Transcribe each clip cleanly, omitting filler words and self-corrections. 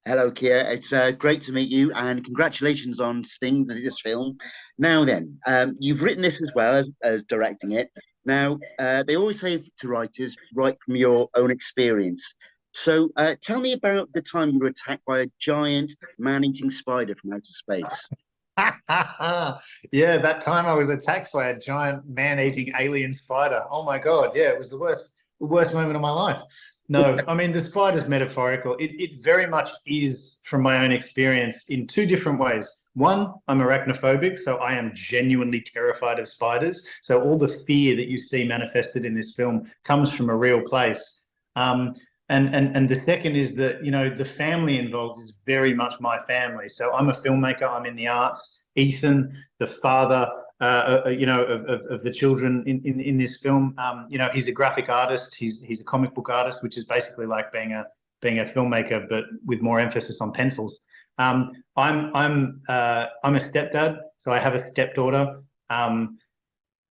Hello, Kiah. It's great to meet you, and congratulations on Sting, this film. Now then, you've written this as well as directing it. Now, they always say to writers, write from your own experience. So, tell me about the time you were attacked by a giant man-eating spider from outer space. Yeah, that time I was attacked by a giant man-eating alien spider. Oh my God. Yeah, it was the worst moment of my life. No, I mean, the spider's metaphorical. It very much is from my own experience in two different ways. One, I'm arachnophobic, so I am genuinely terrified of spiders. So all the fear that you see manifested in this film comes from a real place. Um, and the second is that, the family involved is very much my family. So I'm a filmmaker, I'm in the arts. Ethan, the father, of the children in this film, he's a graphic artist. He's a comic book artist, which is basically like being a filmmaker, but with more emphasis on pencils. I'm a stepdad, so I have a stepdaughter.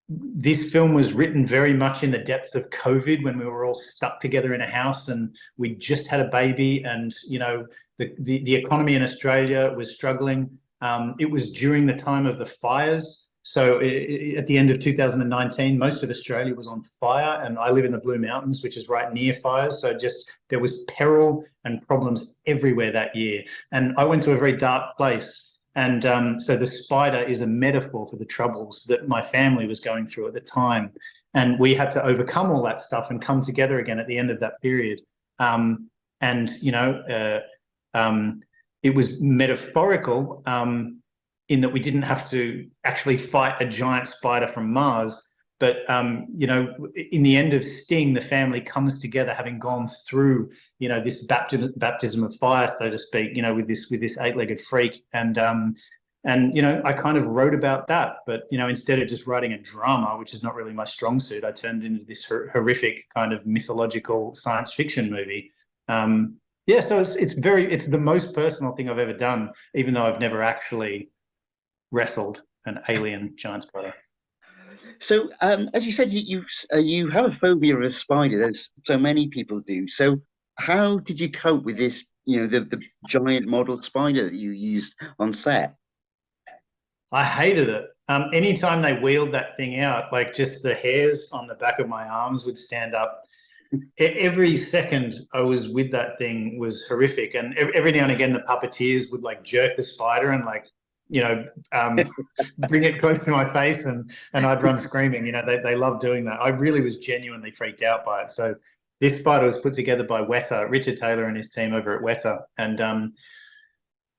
This film was written very much in the depths of COVID when we were all stuck together in a house and we just had a baby, and the economy in Australia was struggling. It was during the time of the fires. So at the end of 2019, most of Australia was on fire, and I live in the Blue Mountains, which is right near fires. So just there was peril and problems everywhere that year. And I went to a very dark place. And so the spider is a metaphor for the troubles that my family was going through at the time. And we had to overcome all that stuff and come together again at the end of that period. And, it was metaphorical in that we didn't have to actually fight a giant spider from Mars. But, in the end of Sting, the family comes together having gone through, this baptism of fire, so to speak, with this eight-legged freak. And I kind of wrote about that. But, instead of just writing a drama, which is not really my strong suit, I turned into this horrific kind of mythological science fiction movie. Yeah, so it's the most personal thing I've ever done, even though I've never actually wrestled an alien giant spider. So, as you said, you have a phobia of a spider, as so many people do. So, how did you cope with this? The giant model spider that you used on set. I hated it. Anytime they wheeled that thing out, like just the hairs on the back of my arms would stand up. Every second I was with that thing was horrific, and every now and again the puppeteers would like jerk the spider and like you know um, bring it close to my face, and I'd run screaming. They love doing that. I really was genuinely freaked out by it. So this spider was put together by Weta, Richard Taylor and his team over at Weta, and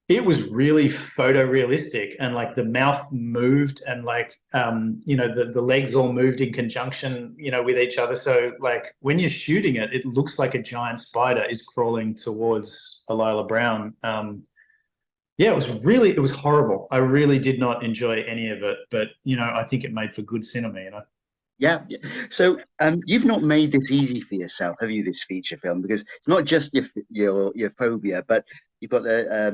it was really photorealistic, and like the mouth moved, and like the legs all moved in conjunction with each other. So like when you're shooting it, it looks like a giant spider is crawling towards Alila Brown. Yeah, it was horrible. I really did not enjoy any of it, but I think it made for good cinema. Yeah. Yeah. So, you've not made this easy for yourself, have you? This feature film, because it's not just your phobia, but you've got a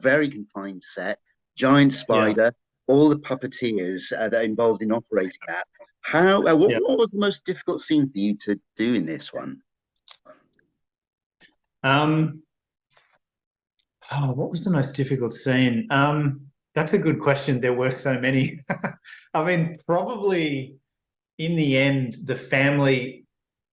very confined set, giant Yeah. spider, all the puppeteers that are involved in operating that. How? Yeah. What was the most difficult scene for you to do in this one? Um, oh, what was the most difficult scene? That's a good question. There were so many. I mean, probably in the end, the family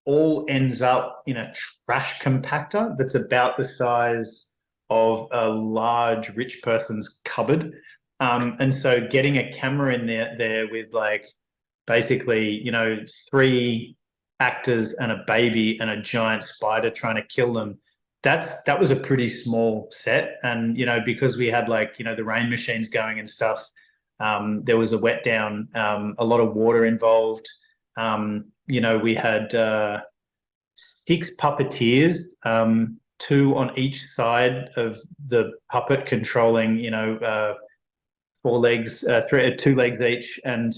all ends up in a trash compactor that's about the size of a large rich person's cupboard. And so getting a camera in there with like basically, three actors and a baby and a giant spider trying to kill them. That was a pretty small set. And, because we had like, the rain machines going and stuff, there was a wet down, a lot of water involved. We had six puppeteers, two on each side of the puppet controlling, four legs, two legs each, and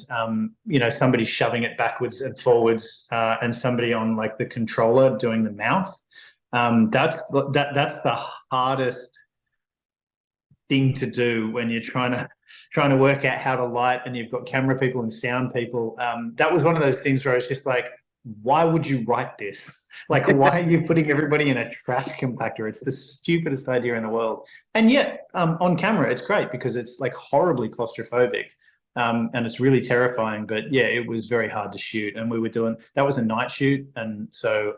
somebody shoving it backwards and forwards, and somebody on like the controller doing the mouth. That's the hardest thing to do when you're trying to work out how to light and you've got camera people and sound people. That was one of those things where it's just like why would you write this? Like, why are you putting everybody in a trash compactor? It's the stupidest idea in the world. And yet, on camera, it's great because it's like horribly claustrophobic. And it's really terrifying. But yeah, it was very hard to shoot. And we were doing, that was a night shoot. And so,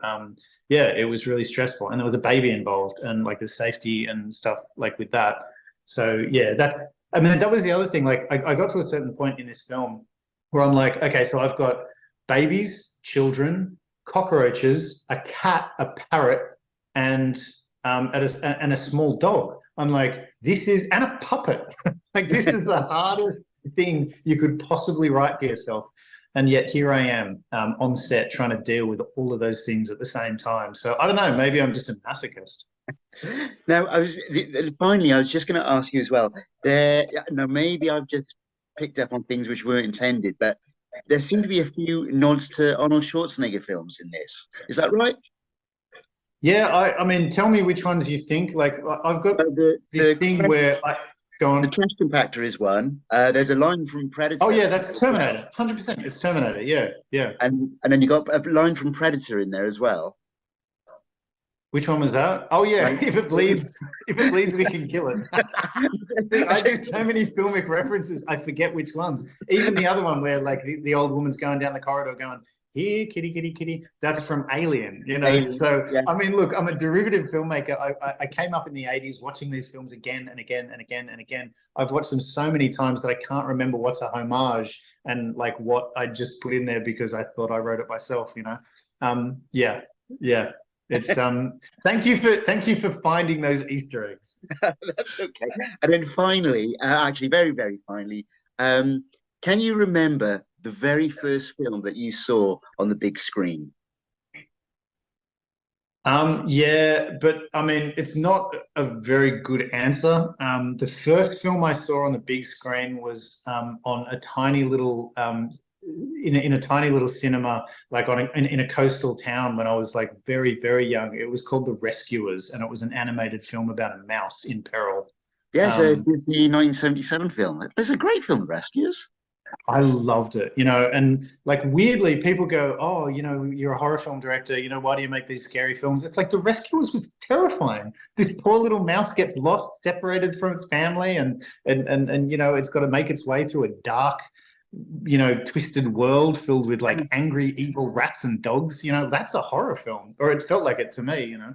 yeah, it was really stressful. And there was a baby involved and like the safety and stuff like with that. So yeah, I mean, that was the other thing. Like, I got to a certain point in this film where I'm like, okay, so I've got babies, children, cockroaches, a cat, a parrot, and and a small dog. I'm like, and a puppet. Like, this is the hardest thing you could possibly write for yourself. And yet here I am on set trying to deal with all of those things at the same time. So I don't know, maybe I'm just a masochist. Now, finally, I was just going to ask you as well. Now, maybe I've just picked up on things which weren't intended, but there seem to be a few nods to Arnold Schwarzenegger films in this. Is that right? Yeah, I mean, tell me which ones you think. Like, I've got this thing where I go on. The trash compactor is one. There's a line from Predator. Oh yeah, that's Terminator. 100%. It's Terminator. Yeah, yeah. And then you got a line from Predator in there as well. Which one was that? Oh yeah, if it bleeds, we can kill it. I do so many filmic references, I forget which ones. Even the other one where like the old woman's going down the corridor going, here, kitty, kitty, kitty. That's from Alien, you know. Alien, so yeah. I mean, look, I'm a derivative filmmaker. I came up in the 80s watching these films again and again and again and again. I've watched them so many times that I can't remember what's a homage and like what I just put in there because I thought I wrote it myself, you know. Yeah. It's thank you for finding those Easter eggs. That's okay. And then finally, actually very, very finally, can you remember the very first film that you saw on the big screen? Yeah, but I mean, it's not a very good answer. The first film I saw on the big screen was on a tiny little in a tiny little cinema, like in a coastal town when I was like very, very young. It was called The Rescuers, and it was an animated film about a mouse in peril. Yes, it's the 1977 film. It's a great film, The Rescuers. I loved it, you know, and like weirdly, people go, "Oh, you know, you're a horror film director. You know, why do you make these scary films?" It's like The Rescuers was terrifying. This poor little mouse gets lost, separated from its family, and you know, it's got to make its way through a dark, you know, twisted world filled with like angry, evil rats and dogs. You know, that's a horror film, or it felt like it to me. You know.